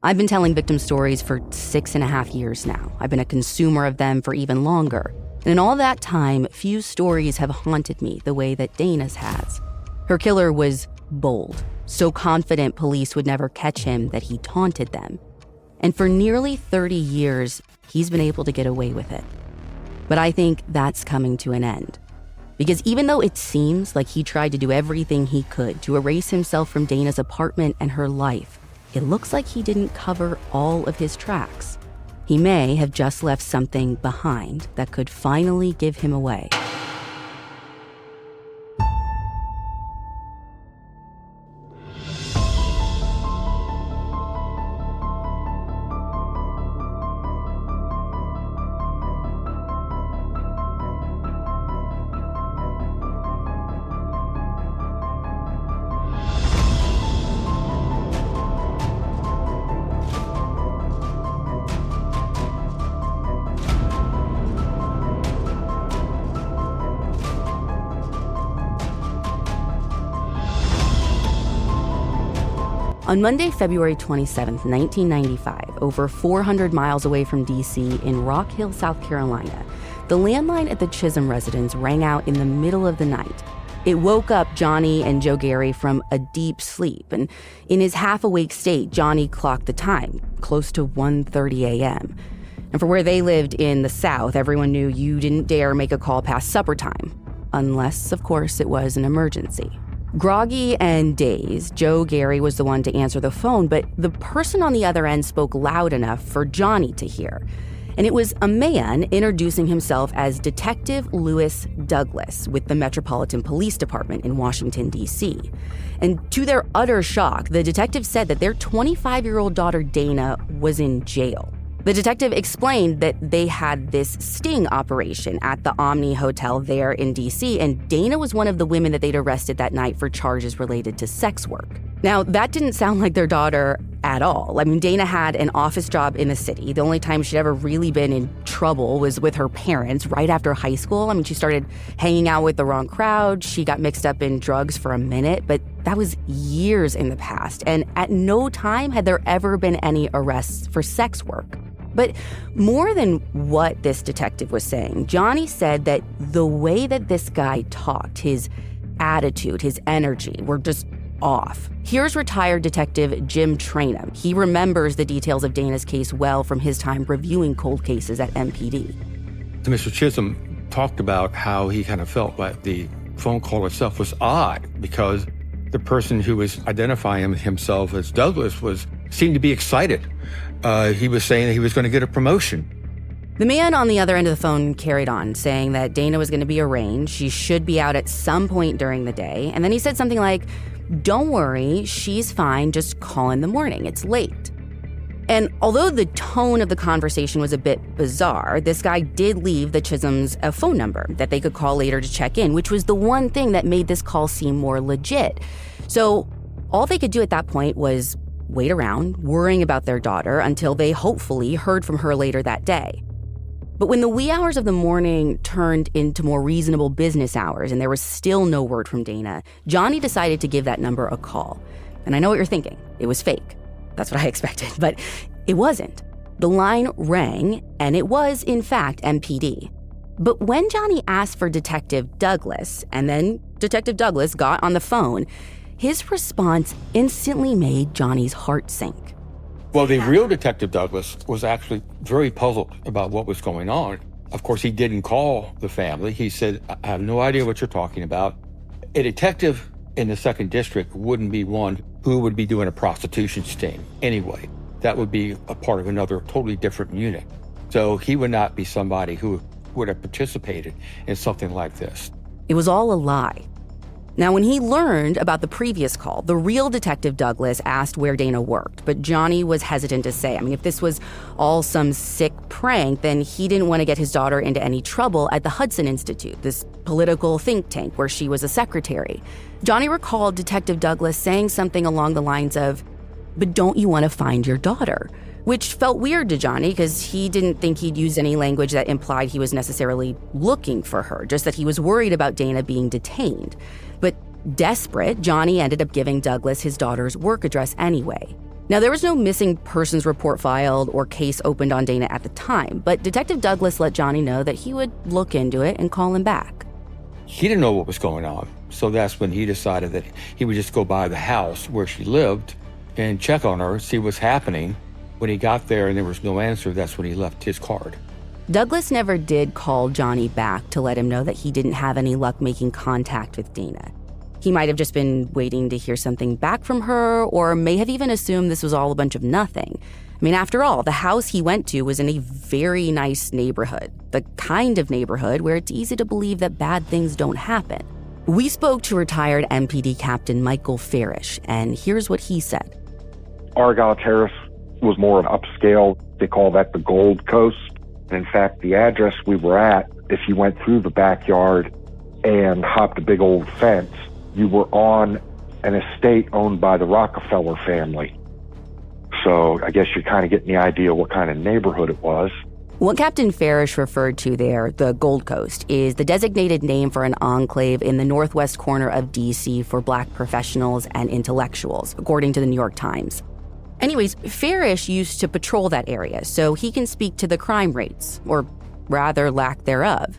I've been telling victim stories for 6.5 years now. I've been a consumer of them for even longer. And in all that time, few stories have haunted me the way that Dana's has. Her killer was bold, so confident police would never catch him that he taunted them. And for nearly 30 years, he's been able to get away with it. But I think that's coming to an end. Because even though it seems like he tried to do everything he could to erase himself from Dana's apartment and her life, it looks like he didn't cover all of his tracks. He may have just left something behind that could finally give him away. On Monday, February 27, 1995, over 400 miles away from D.C. in Rock Hill, South Carolina, the landline at the Chisholm residence rang out in the middle of the night. It woke up Johnny and Joe Gary from a deep sleep, and in his half-awake state, Johnny clocked the time, close to 1:30 a.m. And for where they lived in the South, everyone knew you didn't dare make a call past supper time, unless, of course, it was an emergency. Groggy and dazed, Joe Gary was the one to answer the phone, but the person on the other end spoke loud enough for Johnny to hear. And it was a man introducing himself as Detective Lewis Douglas with the Metropolitan Police Department in Washington, D.C. And to their utter shock, the detective said that their 25-year-old daughter Dana was in jail. The detective explained that they had this sting operation at the Omni Hotel there in D.C., and Dana was one of the women that they'd arrested that night for charges related to sex work. Now, that didn't sound like their daughter at all. I mean, Dana had an office job in the city. The only time she'd ever really been in trouble was with her parents right after high school. I mean, she started hanging out with the wrong crowd. She got mixed up in drugs for a minute, but that was years in the past. And at no time had there ever been any arrests for sex work. But more than what this detective was saying, Johnny said that the way that this guy talked, his attitude, his energy, were just off. Here's retired detective Jim Trainum. He remembers the details of Dana's case well from his time reviewing cold cases at MPD. Mr. Chisholm talked about how he kind of felt like the phone call itself was odd because the person who was identifying himself as Douglas seemed to be excited. He was saying that he was going to get a promotion. The man on the other end of the phone carried on, saying that Dana was going to be arraigned. She should be out at some point during the day. And then he said something like, "Don't worry, she's fine, just call in the morning, it's late." And although the tone of the conversation was a bit bizarre, this guy did leave the Chisholms a phone number that they could call later to check in, which was the one thing that made this call seem more legit. So all they could do at that point was wait around, worrying about their daughter until they hopefully heard from her later that day. But when the wee hours of the morning turned into more reasonable business hours and there was still no word from Dana, Johnny decided to give that number a call. And I know what you're thinking. It was fake. That's what I expected, but it wasn't. The line rang, and it was, in fact, MPD. But when Johnny asked for Detective Douglas, and then Detective Douglas got on the phone, his response instantly made Johnny's heart sink. Well, the real Detective Douglas was actually very puzzled about what was going on. Of course, he didn't call the family. He said, "I have no idea what you're talking about." A detective in the 2nd District wouldn't be one who would be doing a prostitution sting anyway. That would be a part of another totally different unit. So he would not be somebody who would have participated in something like this. It was all a lie. Now, when he learned about the previous call, the real Detective Douglas asked where Dana worked, but Johnny was hesitant to say. I mean, if this was all some sick prank, then he didn't want to get his daughter into any trouble at the Hudson Institute, this political think tank where she was a secretary. Johnny recalled Detective Douglas saying something along the lines of, "But don't you want to find your daughter?" Which felt weird to Johnny because he didn't think he'd use any language that implied he was necessarily looking for her, just that he was worried about Dana being detained. But desperate, Johnny ended up giving Douglas his daughter's work address anyway. Now, there was no missing persons report filed or case opened on Dana at the time, but Detective Douglas let Johnny know that he would look into it and call him back. He didn't know what was going on, so that's when he decided that he would just go by the house where she lived and check on her, see what's happening. When he got there and there was no answer, that's when he left his card. Douglas never did call Johnny back to let him know that he didn't have any luck making contact with Dana. He might have just been waiting to hear something back from her, or may have even assumed this was all a bunch of nothing. I mean, after all, the house he went to was in a very nice neighborhood, the kind of neighborhood where it's easy to believe that bad things don't happen. We spoke to retired MPD Captain Michael Farish, and here's what he said. Argyle Terrace was more of upscale. They call that the Gold Coast. In fact, the address we were at, if you went through the backyard and hopped a big old fence, you were on an estate owned by the Rockefeller family. So I guess you're kind of getting the idea what kind of neighborhood it was. What Captain Farish referred to there, the Gold Coast, is the designated name for an enclave in the northwest corner of D.C. for Black professionals and intellectuals, according to the New York Times. Anyways, Farish used to patrol that area, so he can speak to the crime rates, or rather lack thereof.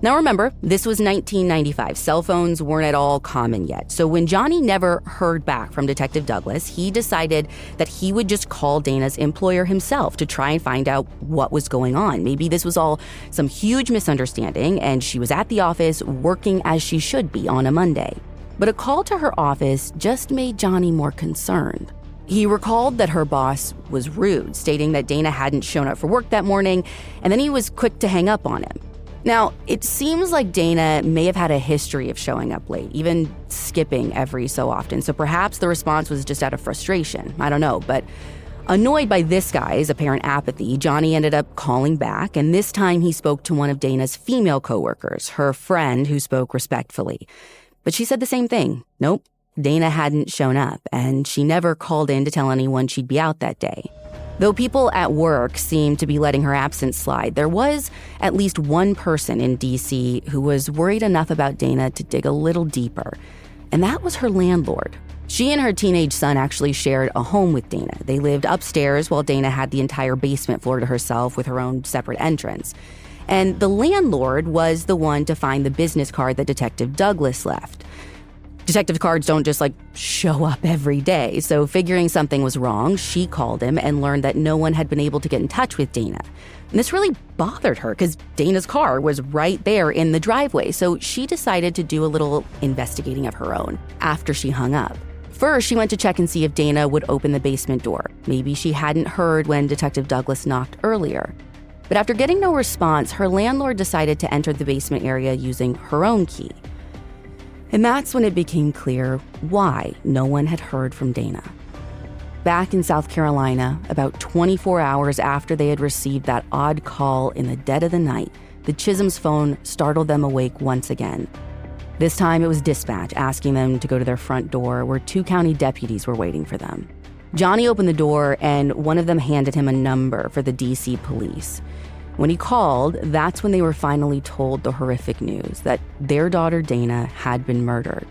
Now remember, this was 1995. Cell phones weren't at all common yet. So when Johnny never heard back from Detective Douglas, he decided that he would just call Dana's employer himself to try and find out what was going on. Maybe this was all some huge misunderstanding and she was at the office working as she should be on a Monday. But a call to her office just made Johnny more concerned. He recalled that her boss was rude, stating that Dana hadn't shown up for work that morning, and then he was quick to hang up on him. Now, it seems like Dana may have had a history of showing up late, even skipping every so often, so perhaps the response was just out of frustration. I don't know, but annoyed by this guy's apparent apathy, Johnny ended up calling back, and this time he spoke to one of Dana's female coworkers, her friend who spoke respectfully. But she said the same thing. Nope, Dana hadn't shown up, and she never called in to tell anyone she'd be out that day. Though people at work seemed to be letting her absence slide, there was at least one person in D.C. who was worried enough about Dana to dig a little deeper, and that was her landlord. She and her teenage son actually shared a home with Dana. They lived upstairs while Dana had the entire basement floor to herself with her own separate entrance. And the landlord was the one to find the business card that Detective Douglas left. Detective cards don't just show up every day, so figuring something was wrong, she called him and learned that no one had been able to get in touch with Dana. And this really bothered her because Dana's car was right there in the driveway, so she decided to do a little investigating of her own after she hung up. First, she went to check and see if Dana would open the basement door. Maybe she hadn't heard when Detective Douglas knocked earlier. But after getting no response, her landlord decided to enter the basement area using her own key. And that's when it became clear why no one had heard from Dana. Back in South Carolina, about 24 hours after they had received that odd call in the dead of the night, the Chisholm's phone startled them awake once again. This time it was dispatch asking them to go to their front door where 2 county deputies were waiting for them. Johnny opened the door and one of them handed him a number for the DC police. When he called, that's when they were finally told the horrific news that their daughter Dana had been murdered.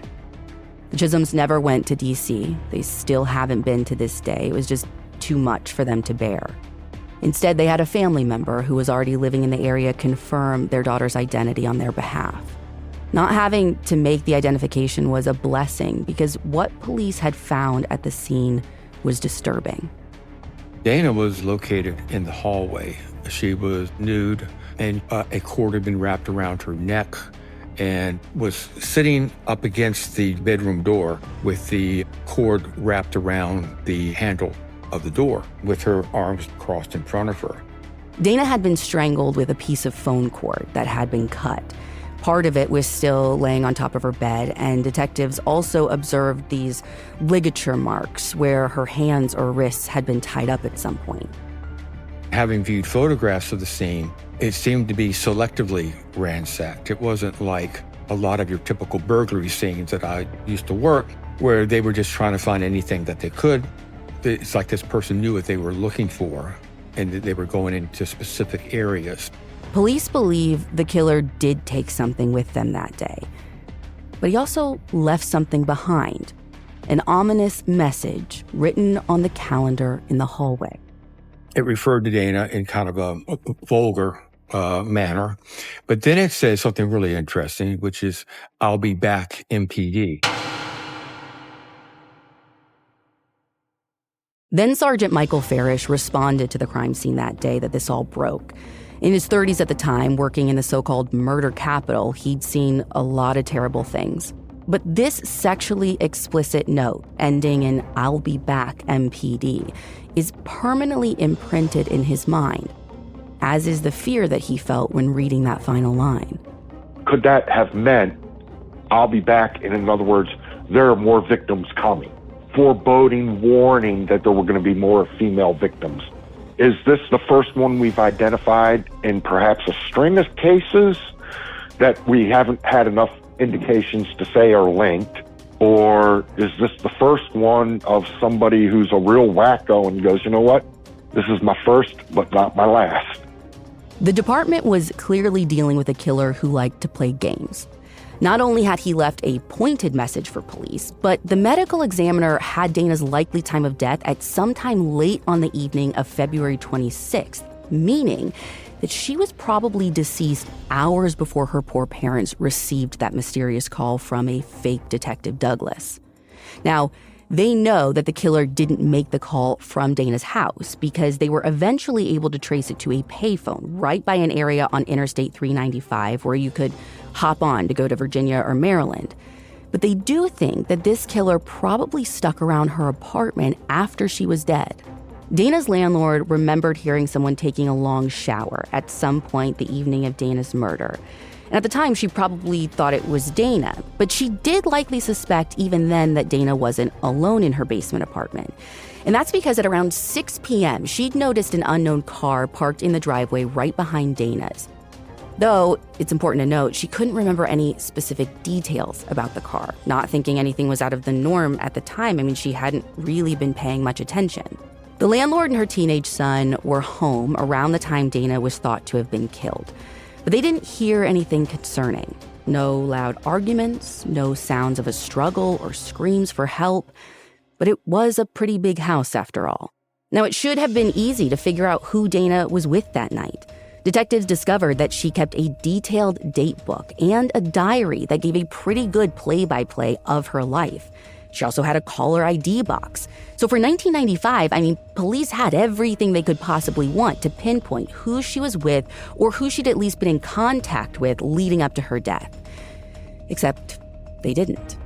The Chisholms never went to D.C. They still haven't been to this day. It was just too much for them to bear. Instead, they had a family member who was already living in the area confirm their daughter's identity on their behalf. Not having to make the identification was a blessing because what police had found at the scene was disturbing. Dana was located in the hallway. She was nude, and a cord had been wrapped around her neck and was sitting up against the bedroom door with the cord wrapped around the handle of the door with her arms crossed in front of her. Dana had been strangled with a piece of phone cord that had been cut. Part of it was still laying on top of her bed, and detectives also observed these ligature marks where her hands or wrists had been tied up at some point. Having viewed photographs of the scene, it seemed to be selectively ransacked. It wasn't like a lot of your typical burglary scenes that I used to work, where they were just trying to find anything that they could. It's like this person knew what they were looking for, and they were going into specific areas. Police believe the killer did take something with them that day, but he also left something behind. an ominous message written on the calendar in the hallway. It referred to Dana in kind of a vulgar manner. But then it says something really interesting, which is, "I'll be back, MPD." Then Sergeant Michael Farish responded to the crime scene that day that this all broke. In his 30s at the time, working in the so-called murder capital, he'd seen a lot of terrible things. But this sexually explicit note, ending in "I'll be back, MPD," is permanently imprinted in his mind, as is the fear that he felt when reading that final line. Could that have meant, "I'll be back," and in other words, there are more victims coming? Foreboding, warning that there were going to be more female victims. Is this the first one we've identified in perhaps a string of cases that we haven't had enough indications to say are linked? Or is this the first one of somebody who's a real wacko and goes, "You know what? This is my first, but not my last"? The department was clearly dealing with a killer who liked to play games. Not only had he left a pointed message for police, but the medical examiner had Dana's likely time of death at sometime late on the evening of February 26th, meaning that she was probably deceased hours before her poor parents received that mysterious call from a fake Detective Douglas. Now, they know that the killer didn't make the call from Dana's house because they were eventually able to trace it to a payphone right by an area on Interstate 395 where you could hop on to go to Virginia or Maryland. But they do think that this killer probably stuck around her apartment after she was dead. Dana's landlord remembered hearing someone taking a long shower at some point the evening of Dana's murder. And at the time, she probably thought it was Dana, but she did likely suspect even then that Dana wasn't alone in her basement apartment. And that's because at around 6 p.m., she'd noticed an unknown car parked in the driveway right behind Dana's. Though, it's important to note, she couldn't remember any specific details about the car, not thinking anything was out of the norm at the time. I mean, she hadn't really been paying much attention. The landlord and her teenage son were home around the time Dana was thought to have been killed. But they didn't hear anything concerning. No loud arguments, no sounds of a struggle or screams for help. But it was a pretty big house after all. Now, it should have been easy to figure out who Dana was with that night. Detectives discovered that she kept a detailed date book and a diary that gave a pretty good play-by-play of her life. She also had a caller ID box. So for 1995, I mean, police had everything they could possibly want to pinpoint who she was with or who she'd at least been in contact with leading up to her death. Except they didn't.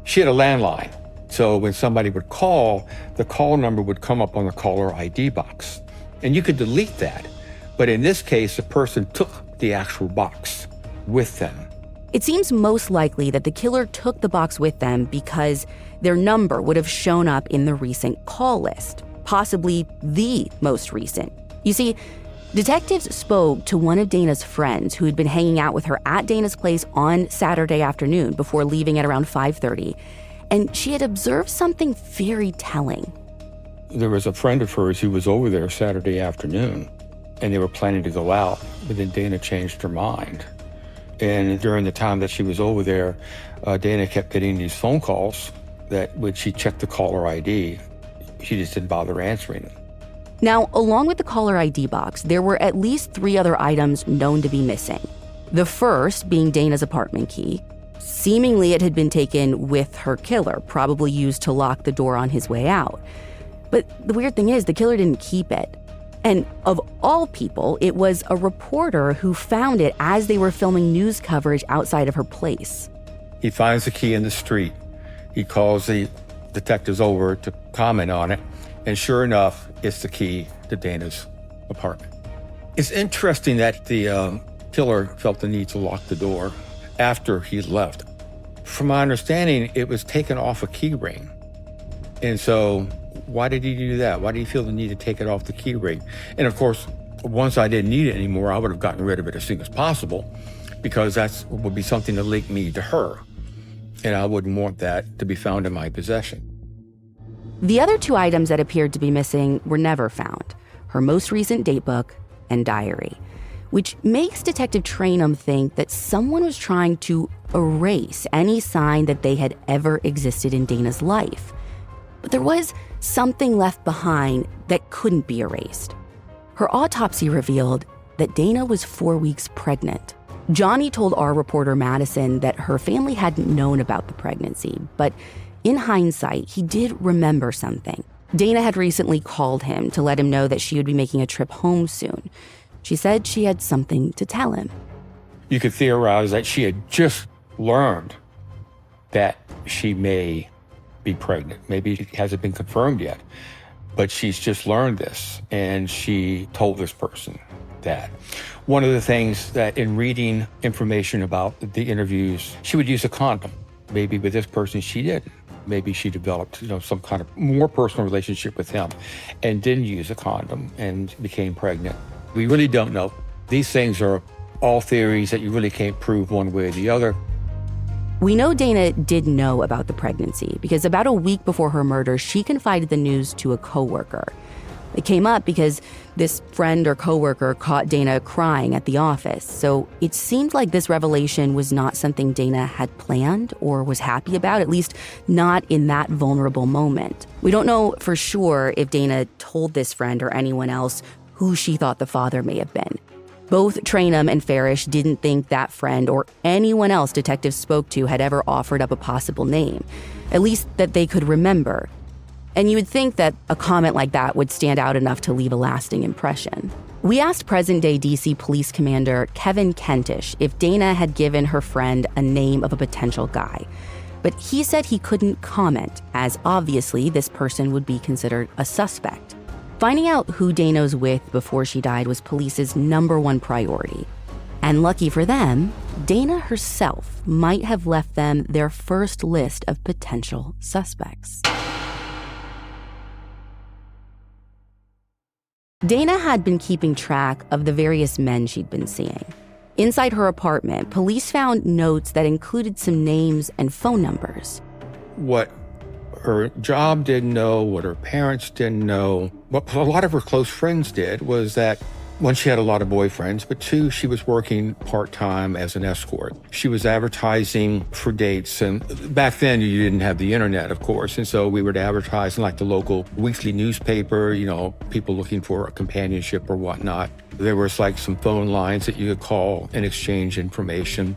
She had a landline. So when somebody would call, the call number would come up on the caller ID box. And you could delete that. But in this case, the person took the actual box with them. It seems most likely that the killer took the box with them because their number would have shown up in the recent call list, possibly the most recent. You see, detectives spoke to one of Dana's friends who had been hanging out with her at Dana's place on Saturday afternoon before leaving at around 5:30, and she had observed something very telling. There was a friend of hers who was over there Saturday afternoon, and they were planning to go out, but then Dana changed her mind. And during the time that she was over there, Dana kept getting these phone calls that when she checked the caller ID, she just didn't bother answering it. Now, along with the caller ID box, there were at least 3 other items known to be missing. The first being Dana's apartment key. Seemingly, it had been taken with her killer, probably used to lock the door on his way out. But the weird thing is, the killer didn't keep it. And of all people, it was a reporter who found it as they were filming news coverage outside of her place. He finds the key in the street. He calls the detectives over to comment on it. And sure enough, it's the key to Dana's apartment. It's interesting that the killer felt the need to lock the door after he left. From my understanding, it was taken off a key ring. And so why did he do that? Why did he feel the need to take it off the key ring? And of course, once I didn't need it anymore, I would have gotten rid of it as soon as possible because that would be something to link me to her. And I wouldn't want that to be found in my possession. The other 2 items that appeared to be missing were never found: her most recent date book and diary. which makes Detective Trainum think that someone was trying to erase any sign that they had ever existed in Dana's life. But there was something left behind that couldn't be erased. Her autopsy revealed that Dana was 4 weeks pregnant. Johnny told our reporter Madison that her family hadn't known about the pregnancy, but in hindsight, he did remember something. Dana had recently called him to let him know that she would be making a trip home soon. She said she had something to tell him. You could theorize that she had just learned that she may be pregnant. Maybe it hasn't been confirmed yet, but she's just learned this, and she told this person that. One of the things that in reading information about the interviews, she would use a condom. Maybe with this person she didn't. Maybe she developed, some kind of more personal relationship with him and didn't use a condom and became pregnant. We really don't know. These things are all theories that you really can't prove one way or the other. We know Dana did know about the pregnancy because about a week before her murder, she confided the news to a coworker. It came up because this friend or coworker caught Dana crying at the office. So it seemed like this revelation was not something Dana had planned or was happy about, at least not in that vulnerable moment. We don't know for sure if Dana told this friend or anyone else who she thought the father may have been. Both Trainum and Farish didn't think that friend or anyone else detectives spoke to had ever offered up a possible name, at least that they could remember. And you would think that a comment like that would stand out enough to leave a lasting impression. We asked present-day DC Police Commander Kevin Kentish if Dana had given her friend a name of a potential guy. But he said he couldn't comment, as obviously this person would be considered a suspect. Finding out who Dana was with before she died was police's #1 priority. And lucky for them, Dana herself might have left them their first list of potential suspects. Dana had been keeping track of the various men she'd been seeing. Inside her apartment, police found notes that included some names and phone numbers. What her job didn't know, what her parents didn't know, what a lot of her close friends did was that one, she had a lot of boyfriends, but two, she was working part-time as an escort. She was advertising for dates, and back then you didn't have the internet, of course, and so we would advertise in like the local weekly newspaper, people looking for a companionship or whatnot. There was like some phone lines that you could call and exchange information.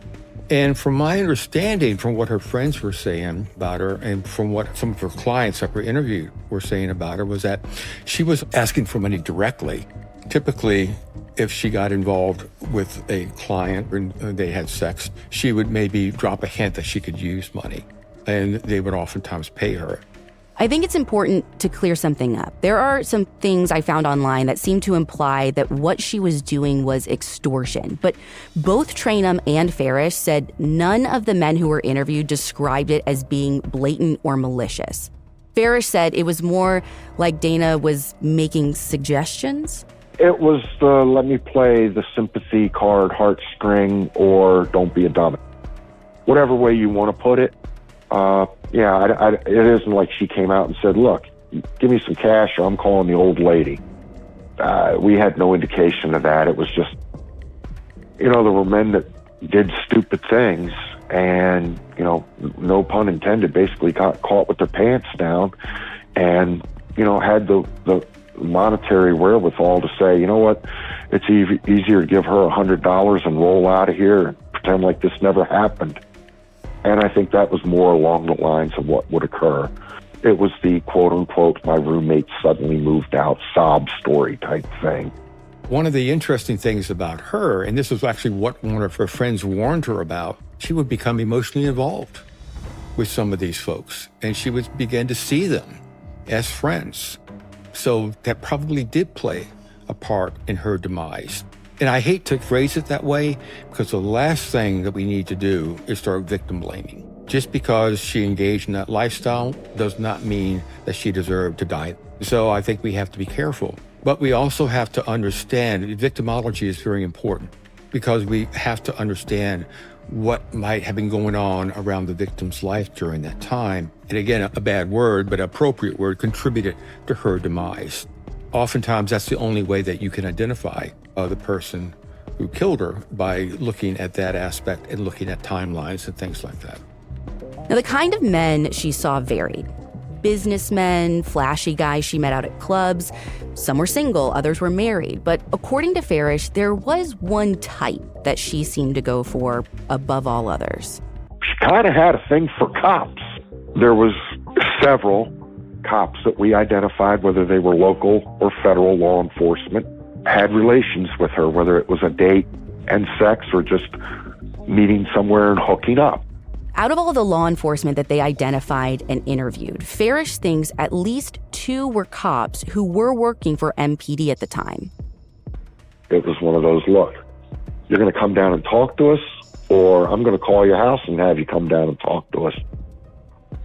And from my understanding, from what her friends were saying about her and from what some of her clients that were interviewed were saying about her was that she was asking for money directly. Typically, if she got involved with a client and they had sex, she would maybe drop a hint that she could use money, and they would oftentimes pay her. I think it's important to clear something up. There are some things I found online that seem to imply that what she was doing was extortion, but both Trainum and Farish said none of the men who were interviewed described it as being blatant or malicious. Farish said it was more like Dana was making suggestions. It was the let me play the sympathy card, heartstring, or don't be a dummy. Whatever way you want to put it. It isn't like she came out and said, look, give me some cash or I'm calling the old lady. We had no indication of that. It was just, there were men that did stupid things and, no pun intended, basically got caught with their pants down and, had the monetary wherewithal to say, you know what, it's easier to give her $100 and roll out of here and pretend like this never happened. And I think that was more along the lines of what would occur. It was the quote-unquote, my roommate suddenly moved out sob story type thing. One of the interesting things about her, and this was actually what one of her friends warned her about, she would become emotionally involved with some of these folks, and she would begin to see them as friends. So that probably did play a part in her demise. And I hate to phrase it that way because the last thing that we need to do is start victim blaming. Just because she engaged in that lifestyle does not mean that she deserved to die. So I think we have to be careful. But we also have to understand victimology is very important because we have to understand what might have been going on around the victim's life during that time. And again, a bad word, but an appropriate word, contributed to her demise. Oftentimes, that's the only way that you can identify the person who killed her by looking at that aspect and looking at timelines and things like that. Now, the kind of men she saw varied. Businessmen, flashy guys she met out at clubs. Some were single, others were married. But according to Farish, there was one type that she seemed to go for above all others. She kind of had a thing for cops. There was several cops that we identified, whether they were local or federal law enforcement, had relations with her, whether it was a date and sex or just meeting somewhere and hooking up. Out of all the law enforcement that they identified and interviewed, Farish thinks at least 2 were cops who were working for MPD at the time. It was one of those, look, you're going to come down and talk to us, or I'm going to call your house and have you come down and talk to us.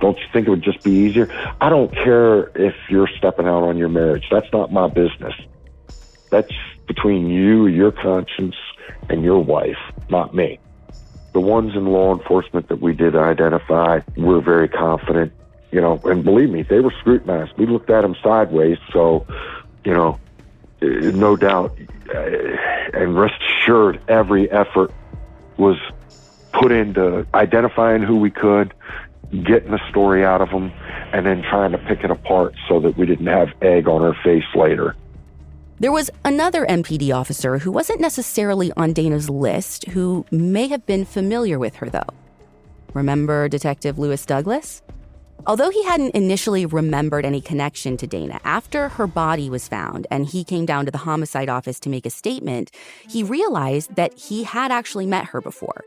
Don't you think it would just be easier? I don't care if you're stepping out on your marriage. That's not my business. That's between you, your conscience, and your wife, not me. The ones in law enforcement that we did identify, we're very confident, and believe me, they were scrutinized. We looked at them sideways, so, no doubt, and rest assured, every effort was put into identifying who we could, getting a story out of them, and then trying to pick it apart so that we didn't have egg on our face later. There was another MPD officer who wasn't necessarily on Dana's list, who may have been familiar with her, though. Remember Detective Lewis Douglas? Although he hadn't initially remembered any connection to Dana, after her body was found and he came down to the homicide office to make a statement, he realized that he had actually met her before.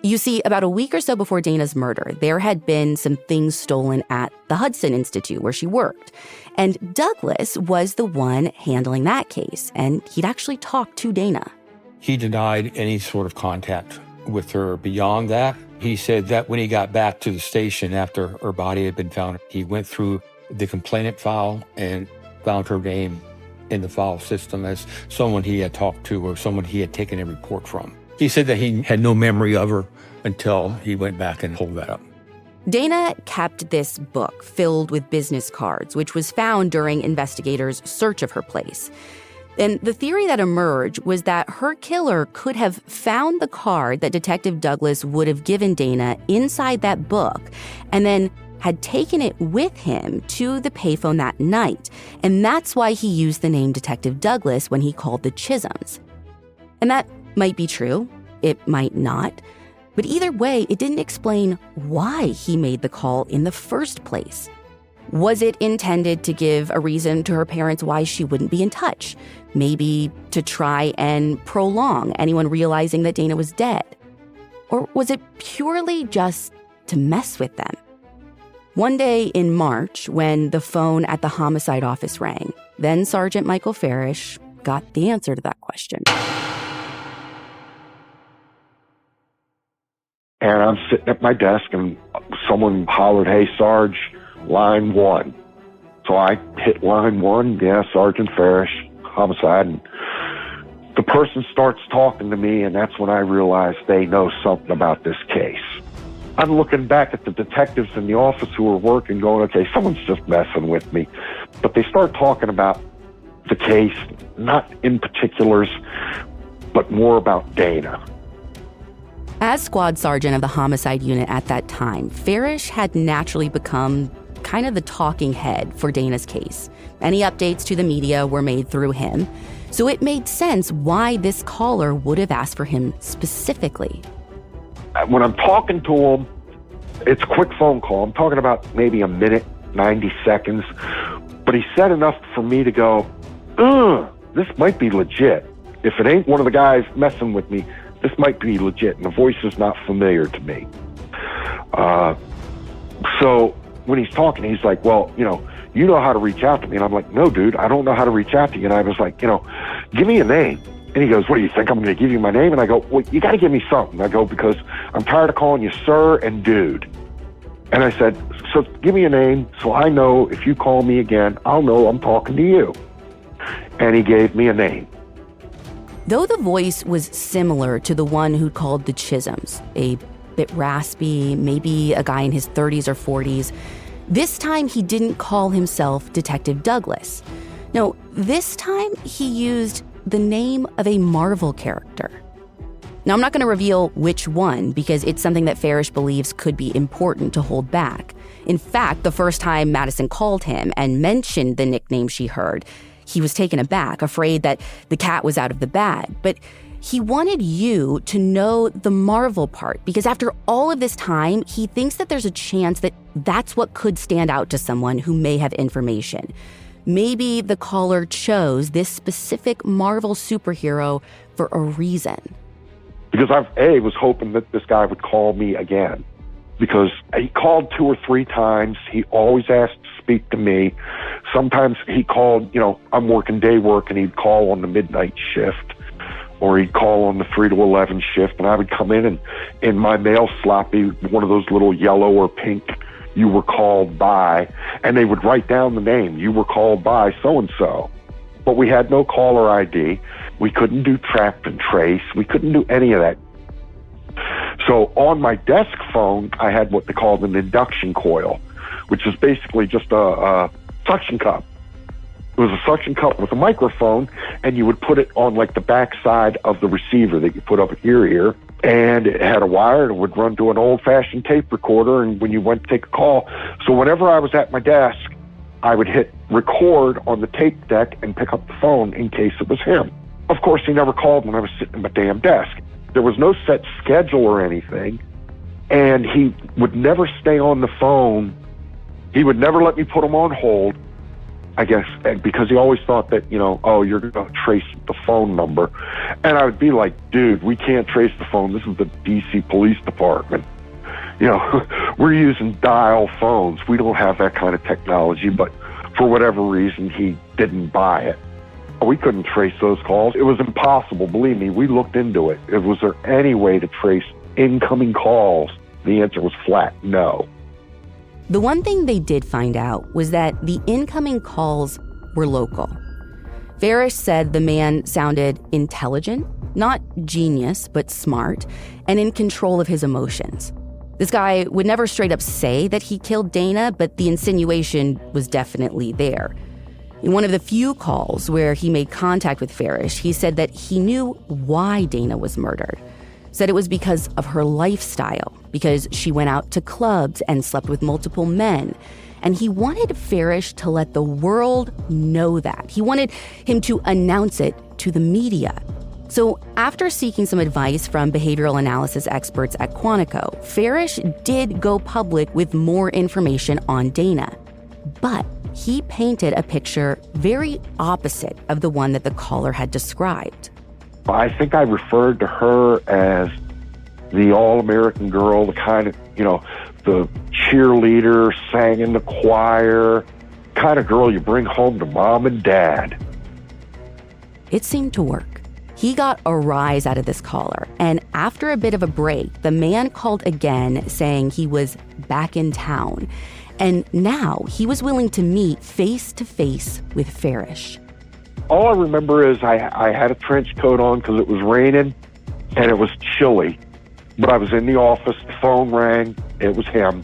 You see, about a week or so before Dana's murder, there had been some things stolen at the Hudson Institute where she worked. And Douglas was the one handling that case, and he'd actually talked to Dana. He denied any sort of contact with her beyond that. He said that when he got back to the station after her body had been found, he went through the complainant file and found her name in the file system as someone he had talked to or someone he had taken a report from. He said that he had no memory of her until he went back and pulled that up. Dana kept this book filled with business cards, which was found during investigators' search of her place. And the theory that emerged was that her killer could have found the card that Detective Douglas would have given Dana inside that book and then had taken it with him to the payphone that night. And that's why he used the name Detective Douglas when he called the Chisholms. And that might be true. It might not. But either way, it didn't explain why he made the call in the first place. Was it intended to give a reason to her parents why she wouldn't be in touch? Maybe to try and prolong anyone realizing that Dana was dead? Or was it purely just to mess with them? One day in March, when the phone at the homicide office rang, then Sergeant Michael Farish got the answer to that question. And I'm sitting at my desk and someone hollered, "Hey, Sarge, line 1." So I hit line 1, yeah, Sergeant Farish, homicide. And the person starts talking to me, and that's when I realized they know something about this case. I'm looking back at the detectives in the office who were working going, okay, someone's just messing with me. But they start talking about the case, not in particulars, but more about Dana. As squad sergeant of the homicide unit at that time, Farish had naturally become kind of the talking head for Dana's case. Any updates to the media were made through him, so it made sense why this caller would have asked for him specifically. When I'm talking to him, it's a quick phone call. I'm talking about maybe a minute, 90 seconds, but he said enough for me to go, this might be legit. If it ain't one of the guys messing with me, this might be legit, and the voice is not familiar to me. So when he's talking, he's like, well, you know how to reach out to me. And I'm like, no, dude, I don't know how to reach out to you. And I was like, give me a name. And he goes, what do you think I'm going to give you my name? And I go, well, you got to give me something. I go, because I'm tired of calling you sir and dude. And I said, so give me a name so I know if you call me again, I'll know I'm talking to you. And he gave me a name. Though the voice was similar to the one who'd called the Chisholms, a bit raspy, maybe a guy in his 30s or 40s, this time he didn't call himself Detective Douglas. No, this time he used the name of a Marvel character. Now, I'm not going to reveal which one because it's something that Farish believes could be important to hold back. In fact, the first time Madison called him and mentioned the nickname she heard, he was taken aback, afraid that the cat was out of the bag. But he wanted you to know the Marvel part because after all of this time, he thinks that there's a chance that that's what could stand out to someone who may have information. Maybe the caller chose this specific Marvel superhero for a reason. Because I was hoping that this guy would call me again. Because he called 2 or 3 times. He always asked to speak to me. Sometimes he called, I'm working day work, and he'd call on the midnight shift. Or he'd call on the 3 to 11 shift, and I would come in and in my mail slot be one of those little yellow or pink, you were called by, and they would write down the name, you were called by so-and-so. But we had no caller ID. We couldn't do trap and trace. We couldn't do any of that. So on my desk phone, I had what they called an induction coil, which is basically just a suction cup. It was a suction cup with a microphone, and you would put it on like the back side of the receiver that you put up here, and it had a wire, and it would run to an old-fashioned tape recorder, and when you went to take a call. So whenever I was at my desk, I would hit record on the tape deck and pick up the phone in case it was him. Of course, he never called when I was sitting at my damn desk. There was no set schedule or anything, and he would never stay on the phone. He would never let me put him on hold, I guess, because he always thought that, you're going to trace the phone number. And I would be like, dude, we can't trace the phone. This is the D.C. Police Department. We're using dial phones. We don't have that kind of technology, but for whatever reason, he didn't buy it. We couldn't trace those calls. It was impossible. Believe me, we looked into it. Was there any way to trace incoming calls? The answer was flat no. The one thing they did find out was that the incoming calls were local. Farish said the man sounded intelligent, not genius, but smart, and in control of his emotions. This guy would never straight up say that he killed Dana, but the insinuation was definitely there. In one of the few calls where he made contact with Farish, he said that he knew why Dana was murdered. Said it was because of her lifestyle, because she went out to clubs and slept with multiple men. And he wanted Farish to let the world know that. He wanted him to announce it to the media. So after seeking some advice from behavioral analysis experts at Quantico, Farish did go public with more information on Dana. But he painted a picture very opposite of the one that the caller had described. I think I referred to her as the all-American girl, the kind of, the cheerleader, sang in the choir, kind of girl you bring home to mom and dad. It seemed to work. He got a rise out of this caller, and after a bit of a break, the man called again saying he was back in town, and now he was willing to meet face-to-face with Farish. All I remember is I had a trench coat on because it was raining, and it was chilly. But I was in the office, the phone rang, it was him,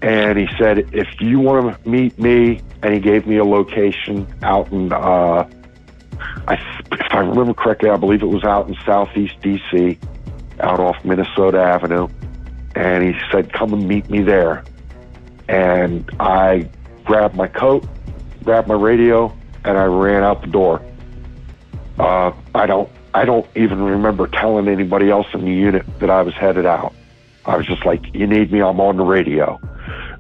and he said, if you want to meet me, and he gave me a location out in, if I remember correctly, I believe it was out in southeast D.C., out off Minnesota Avenue, and he said, come and meet me there. And I grabbed my coat, grabbed my radio, and I ran out the door. I don't even remember telling anybody else in the unit that I was headed out. I was just like, you need me, I'm on the radio.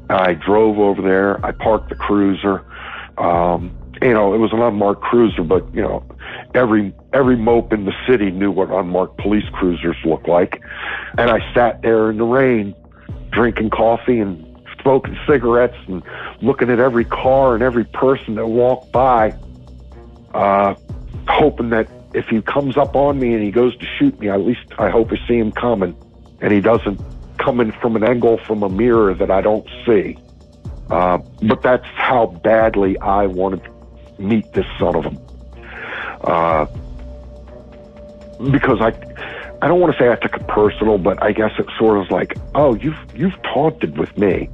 I drove over there, I parked the cruiser. It was an unmarked cruiser, but, every mope in the city knew what unmarked police cruisers look like. And I sat there in the rain, drinking coffee and smoking cigarettes and looking at every car and every person that walked by, hoping that if he comes up on me and he goes to shoot me, at least I hope I see him coming, and he doesn't come in from an angle from a mirror that I don't see. But that's how badly I wanted to meet this son of a... because I don't want to say I took it personal, but I guess it sort of like, oh, you've taunted with me.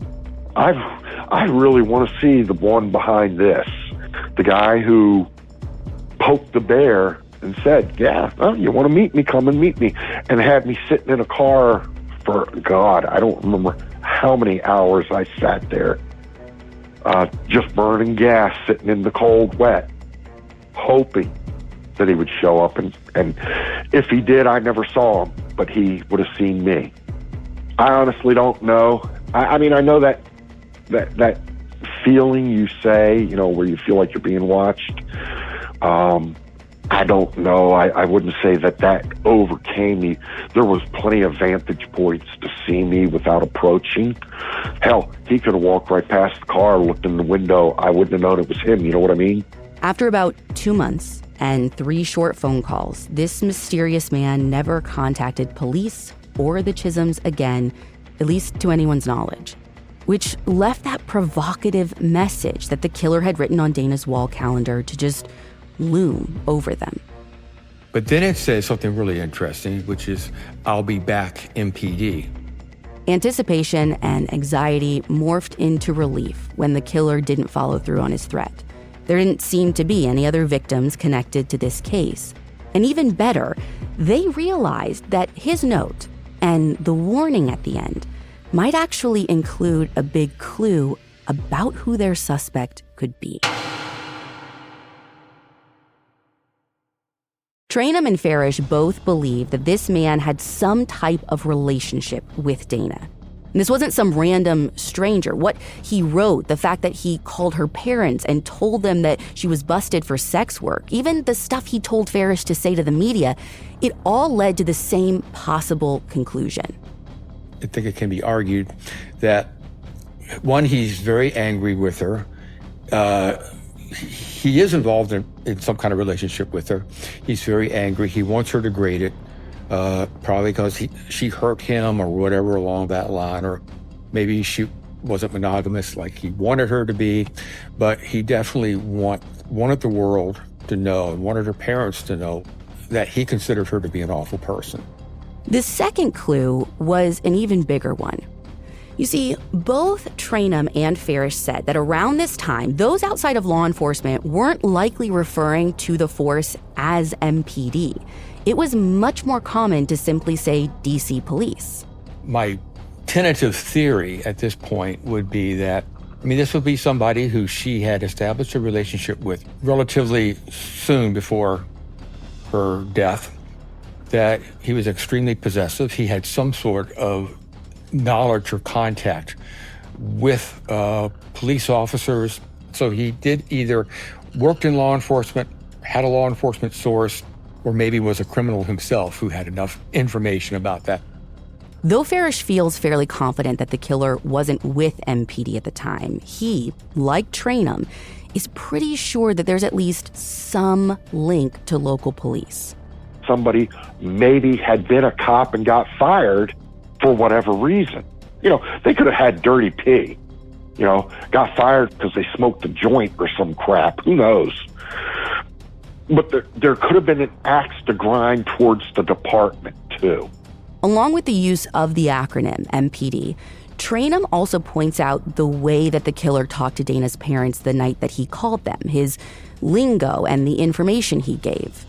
I really want to see the one behind this, the guy who poked the bear and said, yeah, well, you want to meet me, come and meet me. And had me sitting in a car for, God, I don't remember how many hours I sat there, just burning gas, sitting in the cold, wet, hoping that he would show up. And if he did, I never saw him, but he would have seen me. I honestly don't know. I mean, I know that feeling you say, you know, where you feel like you're being watched. I don't know. I wouldn't say that overcame me. There was plenty of vantage points to see me without approaching. Hell, he could have walked right past the car, looked in the window. I wouldn't have known it was him. You know what I mean? After about 2 months and 3 short phone calls, this mysterious man never contacted police or the Chisholms again, at least to anyone's knowledge, which left that provocative message that the killer had written on Dana's wall calendar to just loom over them. But then it says something really interesting, which is, "I'll be back, MPD." Anticipation and anxiety morphed into relief when the killer didn't follow through on his threat. There didn't seem to be any other victims connected to this case. And even better, they realized that his note and the warning at the end might actually include a big clue about who their suspect could be. Trainum and Farish both believed that this man had some type of relationship with Dana. And this wasn't some random stranger. What he wrote, the fact that he called her parents and told them that she was busted for sex work, even the stuff he told Farish to say to the media, it all led to the same possible conclusion. I think it can be argued that, one, he's very angry with her. He is involved in some kind of relationship with her. He's very angry. He wants her to grade it, probably because she hurt him or whatever along that line, or maybe she wasn't monogamous like he wanted her to be. But he definitely wanted the world to know and wanted her parents to know that he considered her to be an awful person. The second clue was an even bigger one. You see, both Trainum and Farish said that around this time, those outside of law enforcement weren't likely referring to the force as MPD. It was much more common to simply say DC police. My tentative theory at this point would be that, this would be somebody who she had established a relationship with relatively soon before her death, that he was extremely possessive. He had some sort of knowledge or contact with police officers. So he did either worked in law enforcement, had a law enforcement source, or maybe was a criminal himself who had enough information about that. Though Farish feels fairly confident that the killer wasn't with MPD at the time, he, like Trainum, is pretty sure that there's at least some link to local police. Somebody maybe had been a cop and got fired for whatever reason. They could have had dirty pee, got fired because they smoked a joint or some crap. Who knows? But there could have been an axe to grind towards the department, too. Along with the use of the acronym MPD, Trainum also points out the way that the killer talked to Dana's parents the night that he called them, his lingo and the information he gave.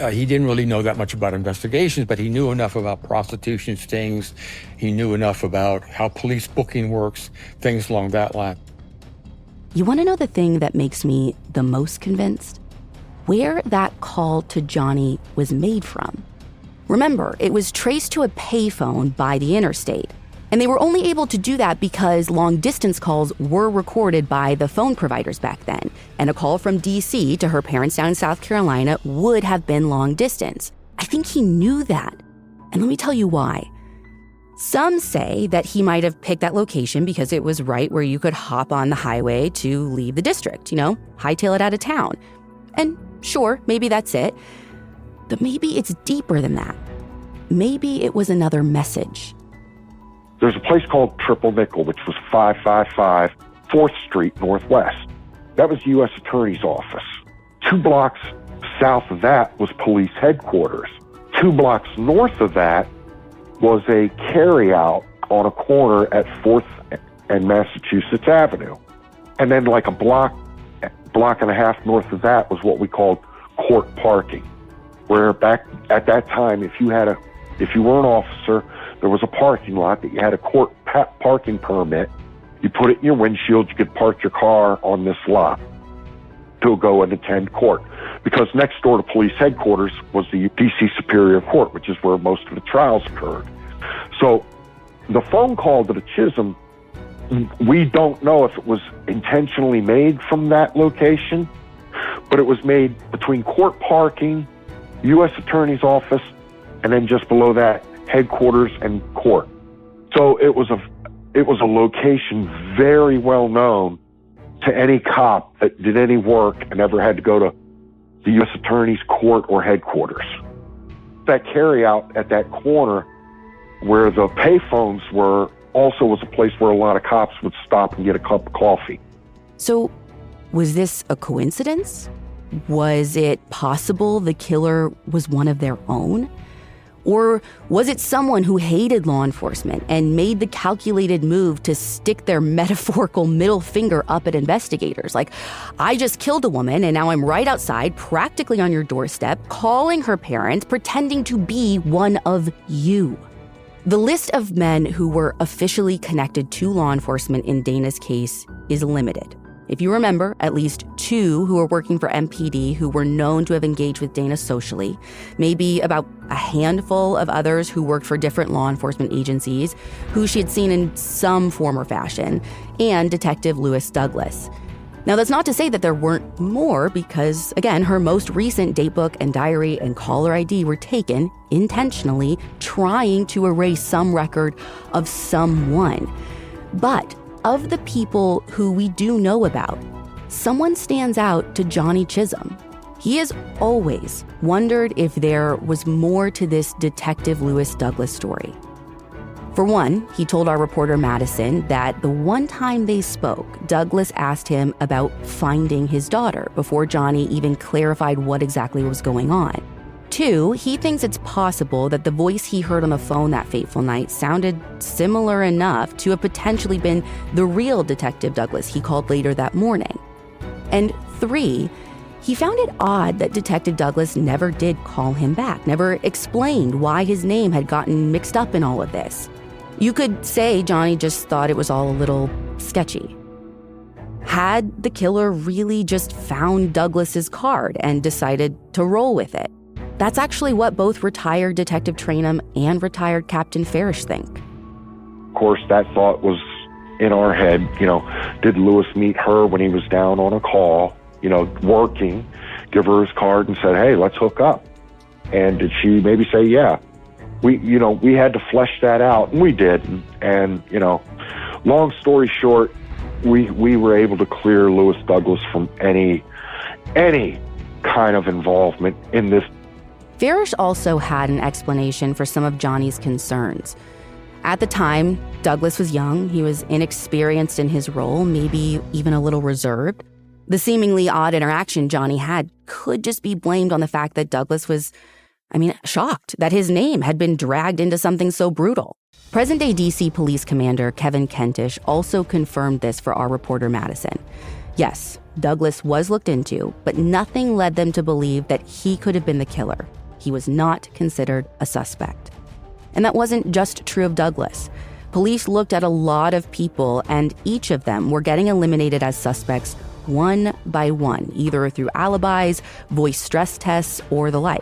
He didn't really know that much about investigations, but he knew enough about prostitution stings. He knew enough about how police booking works, things along that line. You want to know the thing that makes me the most convinced? Where that call to Johnny was made from. Remember, it was traced to a payphone by the interstate. And they were only able to do that because long-distance calls were recorded by the phone providers back then. And a call from D.C. to her parents down in South Carolina would have been long-distance. I think he knew that. And let me tell you why. Some say that he might have picked that location because it was right where you could hop on the highway to leave the district, hightail it out of town. And sure, maybe that's it. But maybe it's deeper than that. Maybe it was another message. There's a place called Triple Nickel, which was 555 4th Street Northwest. That was the U.S. Attorney's office. 2 blocks south of that was police headquarters. 2 blocks north of that was a carryout on a corner at 4th and Massachusetts Avenue. And then like a block and a half north of that was what we called court parking. where back at that time, if you were an officer, there was a parking lot that you had a court parking permit. You put it in your windshield, you could park your car on this lot to go and attend court. Because next door to police headquarters was the DC Superior Court, which is where most of the trials occurred. So the phone call to the Chisholm, we don't know if it was intentionally made from that location, but it was made between court parking, U.S. Attorney's Office, and then just below that, headquarters and court. So it was a location very well known to any cop that did any work and ever had to go to the U.S. Attorney's Court or headquarters. That carryout at that corner where the payphones were also was a place where a lot of cops would stop and get a cup of coffee. So was this a coincidence? Was it possible the killer was one of their own? Or was it someone who hated law enforcement and made the calculated move to stick their metaphorical middle finger up at investigators? Like, I just killed a woman and now I'm right outside, practically on your doorstep, calling her parents, pretending to be one of you. The list of men who were officially connected to law enforcement in Dana's case is limited. If you remember, at least 2 who were working for MPD who were known to have engaged with Dana socially, maybe about a handful of others who worked for different law enforcement agencies, who she had seen in some form or fashion, and Detective Lewis Douglas. Now, that's not to say that there weren't more because, again, her most recent datebook and diary and caller ID were taken intentionally, trying to erase some record of someone. But of the people who we do know about, someone stands out to Johnny Chisholm. He has always wondered if there was more to this Detective Lewis Douglas story. For one, he told our reporter Madison that the one time they spoke, Douglas asked him about finding his daughter before Johnny even clarified what exactly was going on. 2, he thinks it's possible that the voice he heard on the phone that fateful night sounded similar enough to have potentially been the real Detective Douglas he called later that morning. And 3, he found it odd that Detective Douglas never did call him back, never explained why his name had gotten mixed up in all of this. You could say Johnny just thought it was all a little sketchy. Had the killer really just found Douglas's card and decided to roll with it? That's actually what both retired Detective Trainum and retired Captain Farish think. Of course, that thought was in our head, did Lewis meet her when he was down on a call, working, give her his card and said, hey, let's hook up? And did she maybe say, yeah? We had to flesh that out, and we did. And long story short, we were able to clear Lewis Douglas from any kind of involvement in this. Farish also had an explanation for some of Johnny's concerns. At the time, Douglas was young, he was inexperienced in his role, maybe even a little reserved. The seemingly odd interaction Johnny had could just be blamed on the fact that Douglas was, shocked that his name had been dragged into something so brutal. Present-day DC Police Commander Kevin Kentish also confirmed this for our reporter Madison. Yes, Douglas was looked into, but nothing led them to believe that he could have been the killer. He was not considered a suspect. And that wasn't just true of Douglas. Police looked at a lot of people, and each of them were getting eliminated as suspects one by one, either through alibis, voice stress tests, or the like.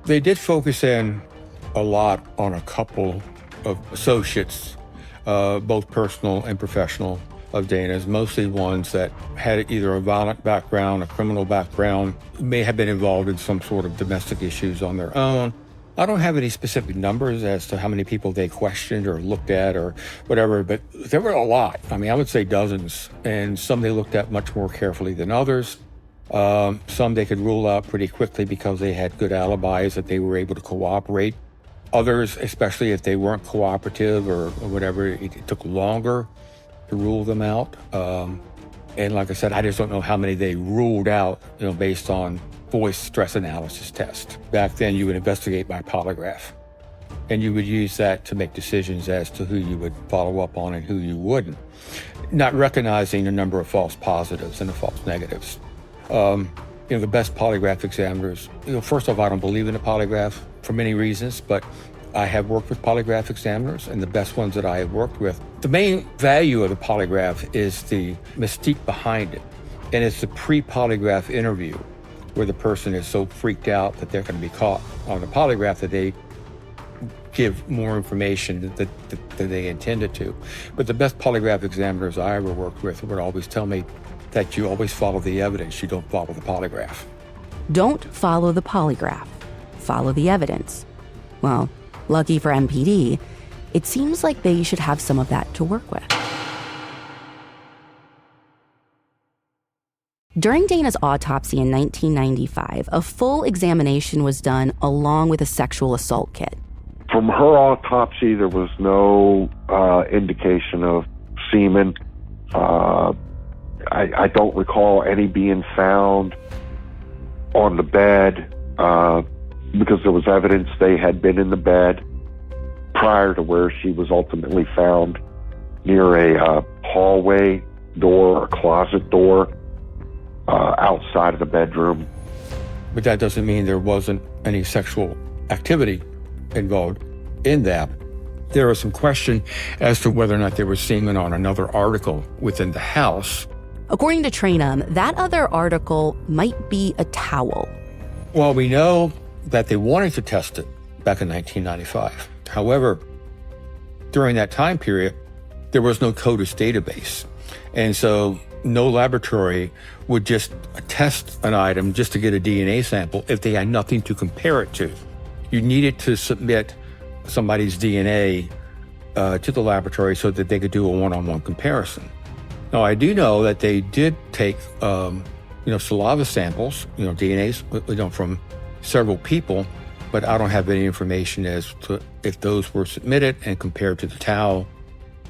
They did focus in a lot on a couple of associates, both personal and professional, of Dana's, mostly ones that had either a violent background, a criminal background, may have been involved in some sort of domestic issues on their own. I don't have any specific numbers as to how many people they questioned or looked at or whatever, but there were a lot. I would say dozens, and some they looked at much more carefully than others. Some they could rule out pretty quickly because they had good alibis that they were able to cooperate. Others, especially if they weren't cooperative or whatever, it took longer to rule them out. And like I said, I just don't know how many they ruled out, based on voice stress analysis test. Back then, you would investigate by polygraph, and you would use that to make decisions as to who you would follow up on and who you wouldn't, not recognizing the number of false positives and the false negatives. the best polygraph examiners, first off, I don't believe in a polygraph for many reasons, but I have worked with polygraph examiners, and the best ones that I have worked with. The main value of the polygraph is the mystique behind it. And it's the pre-polygraph interview where the person is so freaked out that they're going to be caught on the polygraph that they give more information than they intended to. But the best polygraph examiners I ever worked with would always tell me that you always follow the evidence, you don't follow the polygraph. Don't follow the polygraph, follow the evidence. Well, lucky for MPD, it seems like they should have some of that to work with. During Dana's autopsy in 1995, a full examination was done along with a sexual assault kit. From her autopsy, there was no indication of semen. I don't recall any being found on the bed because there was evidence they had been in the bed prior to where she was ultimately found near a hallway door or closet door outside of the bedroom. But that doesn't mean there wasn't any sexual activity involved in that. There was some question as to whether or not there was semen on another article within the house. According to Trainum, that other article might be a towel. Well, we know that they wanted to test it back in 1995. However, during that time period, there was no CODIS database. And so no laboratory would just test an item just to get a DNA sample if they had nothing to compare it to. You needed to submit somebody's DNA to the laboratory so that they could do a one-on-one comparison. Now, I do know that they did take, saliva samples, DNAs, from several people, but I don't have any information as to if those were submitted and compared to the towel.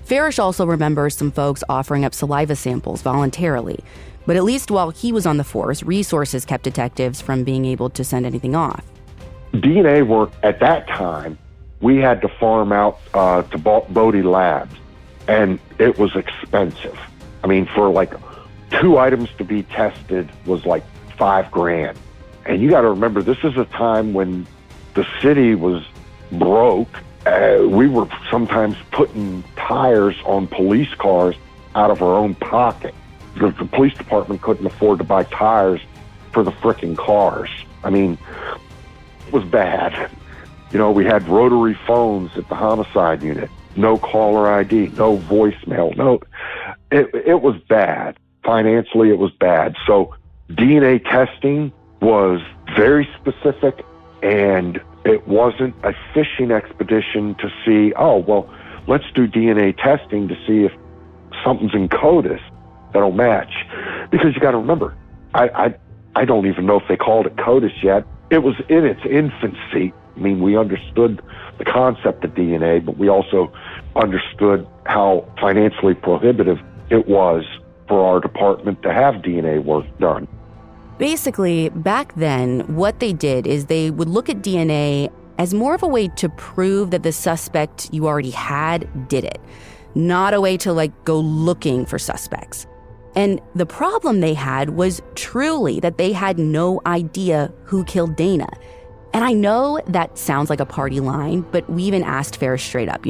Farish also remembers some folks offering up saliva samples voluntarily, but at least while he was on the force, resources kept detectives from being able to send anything off. DNA work at that time, we had to farm out to Bodie Labs, and it was expensive. I mean, for like 2 items to be tested was like $5,000. And you got to remember, this is a time when the city was broke. We were sometimes putting tires on police cars out of our own pocket. The police department couldn't afford to buy tires for the frickin' cars. I mean, it was bad. We had rotary phones at the homicide unit, no caller ID, no voicemail, it was bad. Financially, it was bad. So DNA testing was very specific, and it wasn't a fishing expedition to see, let's do DNA testing to see if something's in CODIS that'll match. Because you got to remember, I don't even know if they called it CODIS yet. It was in its infancy. I mean, we understood the concept of DNA, but we also understood how financially prohibitive it was for our department to have DNA work done. Basically, back then, what they did is they would look at DNA as more of a way to prove that the suspect you already had did it, not a way to go looking for suspects. And the problem they had was truly that they had no idea who killed Dana. And I know that sounds like a party line, but we even asked Farish straight up,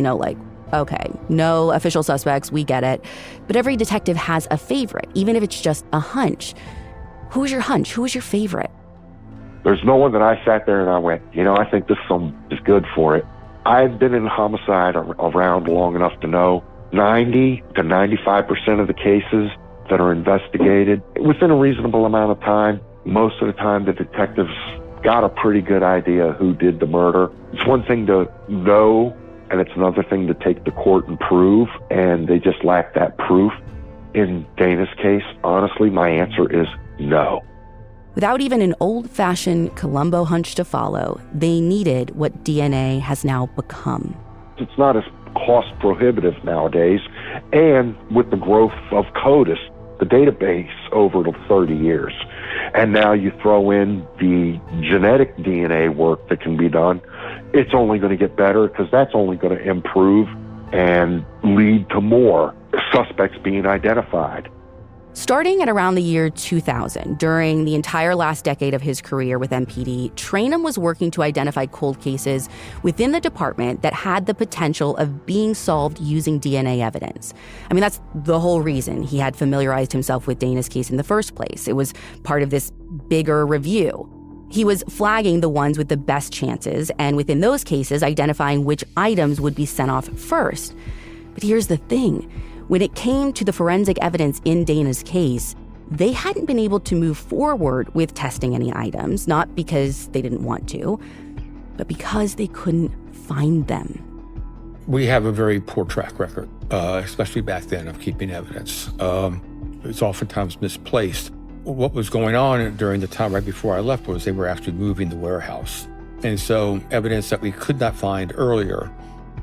okay, no official suspects, we get it. But every detective has a favorite, even if it's just a hunch. Who was your hunch? Who was your favorite? There's no one that I sat there and I went, I think this one is good for it. I've been in homicide around long enough to know 90 to 95% of the cases that are investigated within a reasonable amount of time. Most of the time, the detectives got a pretty good idea who did the murder. It's one thing to know, and it's another thing to take to court and prove, and they just lack that proof. In Dana's case, honestly, my answer is no. Without even an old-fashioned Columbo hunch to follow, they needed what DNA has now become. It's not as cost prohibitive nowadays, and with the growth of CODIS, the database over the 30 years. And now you throw in the genetic DNA work that can be done, it's only going to get better because that's only going to improve and lead to more suspects being identified. Starting at around the year 2000, during the entire last decade of his career with MPD, Trainum was working to identify cold cases within the department that had the potential of being solved using DNA evidence. I mean, that's the whole reason he had familiarized himself with Dana's case in the first place. It was part of this bigger review. He was flagging the ones with the best chances, and within those cases, identifying which items would be sent off first. But here's the thing. When it came to the forensic evidence in Dana's case, they hadn't been able to move forward with testing any items, not because they didn't want to, but because they couldn't find them. We have a very poor track record, especially back then, of keeping evidence. It's oftentimes misplaced. What was going on during the time right before I left was they were actually moving the warehouse. And so evidence that we could not find earlier,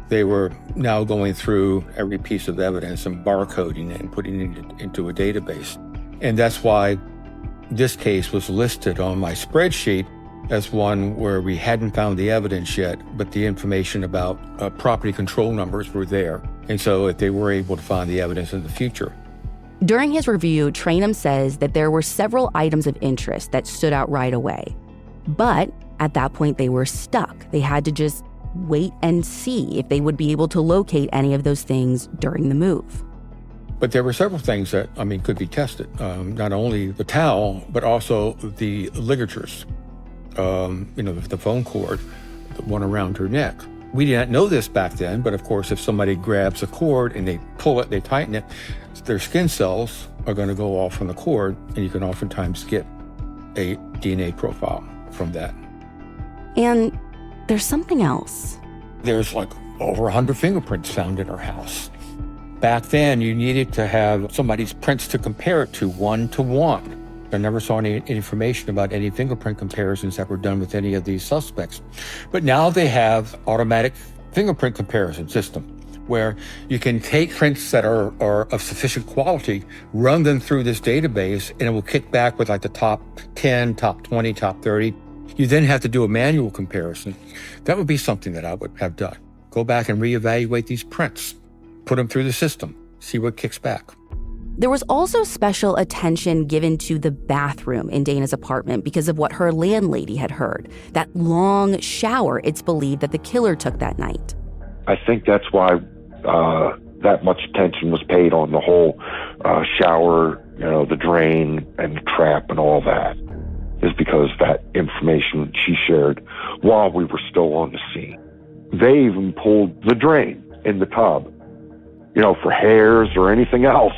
they were now going through every piece of evidence and barcoding it and putting it into a database. And that's why this case was listed on my spreadsheet as one where we hadn't found the evidence yet, but the information about property control numbers were there. And so if they were able to find the evidence in the future. During his review, Trainum says that there were several items of interest that stood out right away. But at that point, they were stuck. They had to just wait and see if they would be able to locate any of those things during the move. But there were several things that, could be tested. Not only the towel, but also the ligatures. The phone cord, the one around her neck. We did not know this back then, but of course, if somebody grabs a cord and they pull it, they tighten it, their skin cells are going to go off on the cord, and you can oftentimes get a DNA profile from that. And there's something else. There's like over 100 fingerprints found in her house. Back then, you needed to have somebody's prints to compare it to, 1-to-1. I never saw any information about any fingerprint comparisons that were done with any of these suspects. But now they have automatic fingerprint comparison system where you can take prints that are of sufficient quality, run them through this database, and it will kick back with like the top 10, top 20, top 30. You then have to do a manual comparison. That would be something that I would have done. Go back and reevaluate these prints, put them through the system, see what kicks back. There was also special attention given to the bathroom in Dana's apartment because of what her landlady had heard. That long shower it's believed that the killer took that night. I think that's why that much attention was paid on the whole shower, the drain and the trap and all that, is because that information she shared while we were still on the scene. They even pulled the drain in the tub, for hairs or anything else.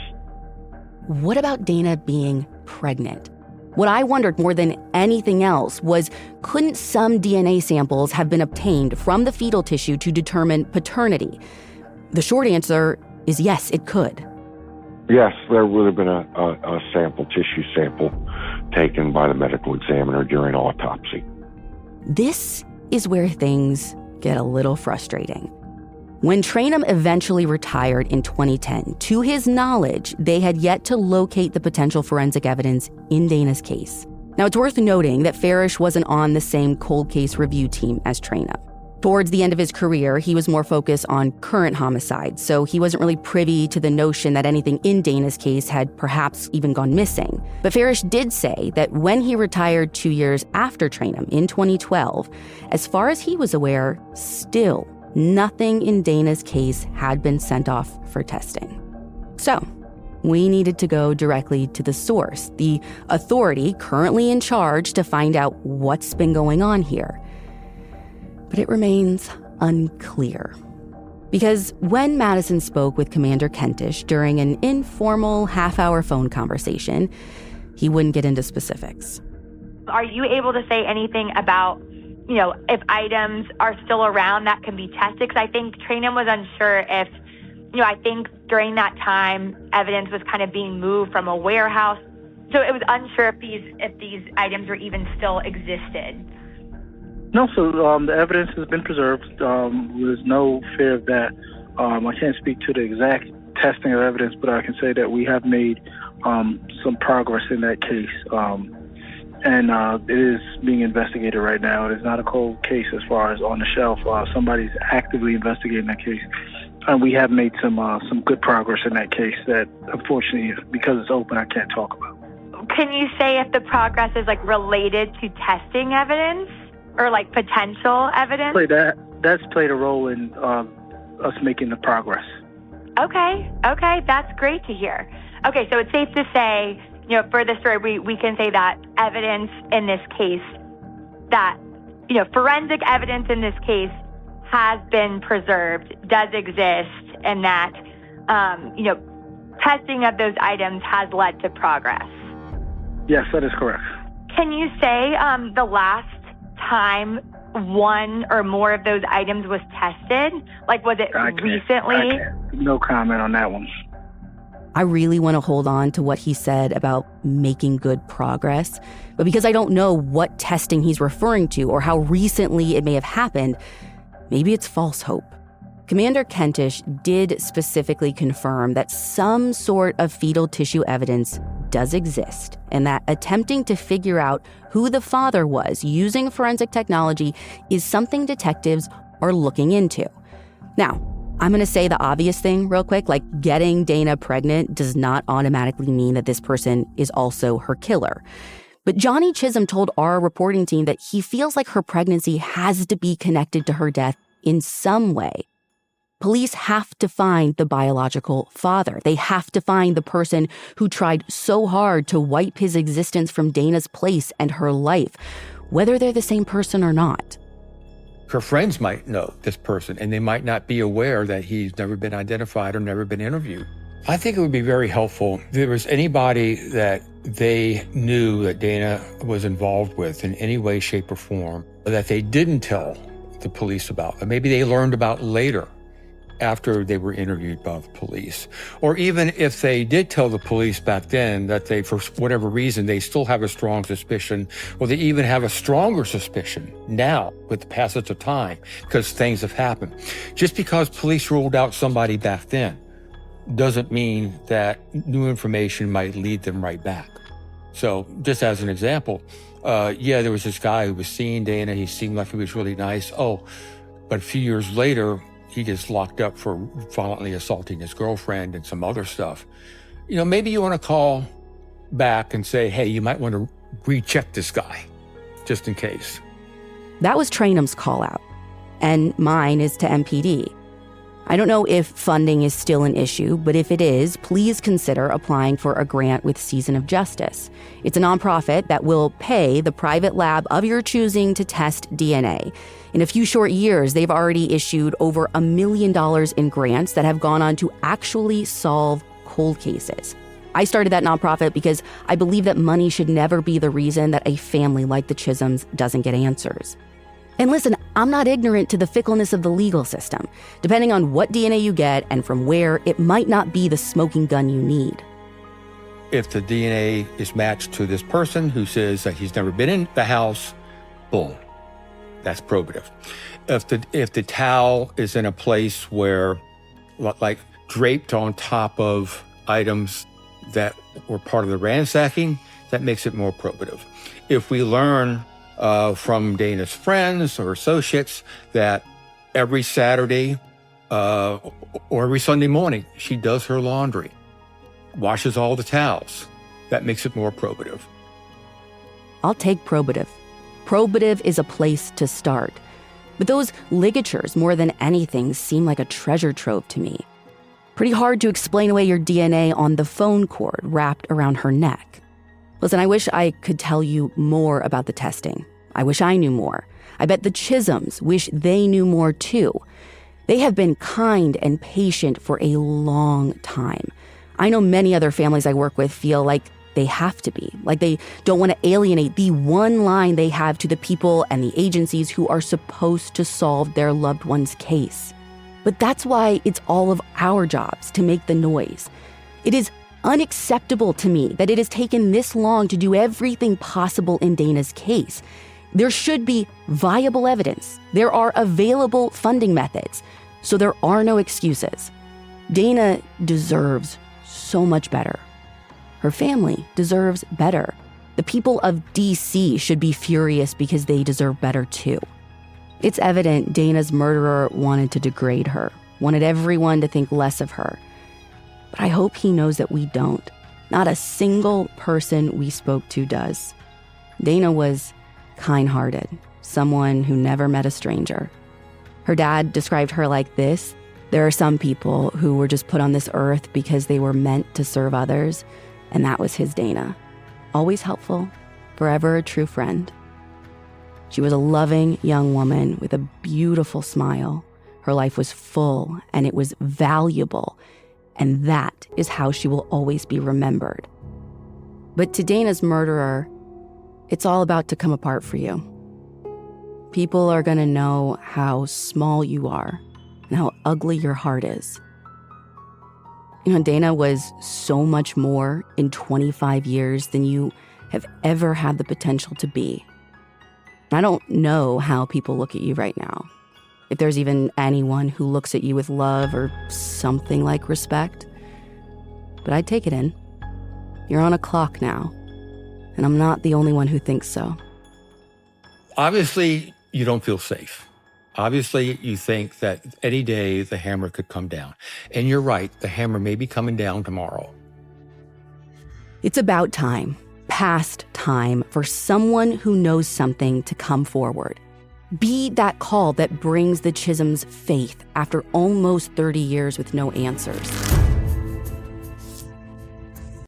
What about Dana being pregnant? What I wondered more than anything else was, couldn't some DNA samples have been obtained from the fetal tissue to determine paternity? The short answer is yes, it could. Yes, there would have been a tissue sample taken by the medical examiner during autopsy. This is where things get a little frustrating. When Trainum eventually retired in 2010, to his knowledge, they had yet to locate the potential forensic evidence in Dana's case. Now, it's worth noting that Farish wasn't on the same cold case review team as Trainum. Towards the end of his career, he was more focused on current homicides, so he wasn't really privy to the notion that anything in Dana's case had perhaps even gone missing. But Farish did say that when he retired 2 years after Trainum in 2012, as far as he was aware, still nothing in Dana's case had been sent off for testing. So, we needed to go directly to the source, the authority currently in charge, to find out what's been going on here. But it remains unclear. Because when Madison spoke with Commander Kentish during an informal half-hour phone conversation, he wouldn't get into specifics. Are you able to say anything about if items are still around that can be tested? Because I think Trainum was unsure if, I think during that time, evidence was kind of being moved from a warehouse. So it was unsure if these items were even still existed. No, so the evidence has been preserved. There's no fear of that. I can't speak to the exact testing of evidence, but I can say that we have made some progress in that case. And it is being investigated right now. It is not a cold case as far as on the shelf. Somebody's actively investigating that case. And we have made some good progress in that case that, unfortunately, because it's open, I can't talk about. Can you say if the progress is like related to testing evidence or like potential evidence? That's played a role in us making the progress. Okay, that's great to hear. Okay, so it's safe to say, for the story, we can say that evidence in this case, that, forensic evidence in this case has been preserved, does exist, and that, testing of those items has led to progress. Yes, that is correct. Can you say the last time one or more of those items was tested? Like, was it recently? No comment on that one. I really want to hold on to what he said about making good progress, but because I don't know what testing he's referring to or how recently it may have happened, maybe it's false hope. Commander Kentish did specifically confirm that some sort of fetal tissue evidence does exist, and that attempting to figure out who the father was using forensic technology is something detectives are looking into. Now, I'm going to say the obvious thing real quick, like getting Dana pregnant does not automatically mean that this person is also her killer. But Johnny Chisholm told our reporting team that he feels like her pregnancy has to be connected to her death in some way. Police have to find the biological father. They have to find the person who tried so hard to wipe his existence from Dana's place and her life, whether they're the same person or not. Her friends might know this person, and they might not be aware that he's never been identified or never been interviewed. I think it would be very helpful if there was anybody that they knew that Dana was involved with in any way, shape, or form that they didn't tell the police about, or maybe they learned about later after they were interviewed by the police. Or even if they did tell the police back then that they, for whatever reason, they still have a strong suspicion, or they even have a stronger suspicion now with the passage of time because things have happened. Just because police ruled out somebody back then doesn't mean that new information might lead them right back. So just as an example, there was this guy who was seeing Dana. He seemed like he was really nice. But a few years later, he gets locked up for violently assaulting his girlfriend and some other stuff. Maybe you want to call back and say, hey, you might want to recheck this guy, just in case. That was Trainum's call out, and mine is to MPD. I don't know if funding is still an issue, but if it is, please consider applying for a grant with Season of Justice. It's a nonprofit that will pay the private lab of your choosing to test DNA. In a few short years, they've already issued over $1 million in grants that have gone on to actually solve cold cases. I started that nonprofit because I believe that money should never be the reason that a family like the Chisholms doesn't get answers. And listen, I'm not ignorant to the fickleness of the legal system. Depending on what DNA you get and from where, it might not be the smoking gun you need. If the DNA is matched to this person who says that he's never been in the house, boom, that's probative. If the towel is in a place where, like, draped on top of items that were part of the ransacking, that makes it more probative. If we learn from Dana's friends or associates that every Saturday or every Sunday morning she does her laundry, washes all the towels, that makes it more probative. I'll take probative. Probative is a place to start. But those ligatures, more than anything, seem like a treasure trove to me. Pretty hard to explain away your DNA on the phone cord wrapped around her neck. Listen, I wish I could tell you more about the testing. I wish I knew more. I bet the Chisholms wish they knew more too. They have been kind and patient for a long time. I know many other families I work with feel like they have to be, like they don't want to alienate the one line they have to the people and the agencies who are supposed to solve their loved one's case. But that's why it's all of our jobs to make the noise. It is unacceptable to me that it has taken this long to do everything possible in Dana's case. There should be viable evidence. There are available funding methods. So there are no excuses. Dana deserves so much better. Her family deserves better. The people of DC should be furious because they deserve better too. It's evident Dana's murderer wanted to degrade her. wanted everyone to think less of her. But I hope he knows that we don't. Not a single person we spoke to does. Dana was kind-hearted, someone who never met a stranger. Her dad described her like this: there are some people who were just put on this earth because they were meant to serve others, and that was his Dana. Always helpful, forever a true friend. She was a loving young woman with a beautiful smile. Her life was full and it was valuable, and that is how she will always be remembered. But to Dana's murderer, it's all about to come apart for you. People are going to know how small you are and how ugly your heart is. You know, Dana was so much more in 25 years than you have ever had the potential to be. I don't know how people look at you right now. If there's even anyone who looks at you with love or something like respect. But I take it in. You're on a clock now, and I'm not the only one who thinks so. Obviously, you don't feel safe. Obviously, you think that any day the hammer could come down. And you're right, the hammer may be coming down tomorrow. It's about time, past time, for someone who knows something to come forward. Be that call that brings the Chisholms faith after almost 30 years with no answers.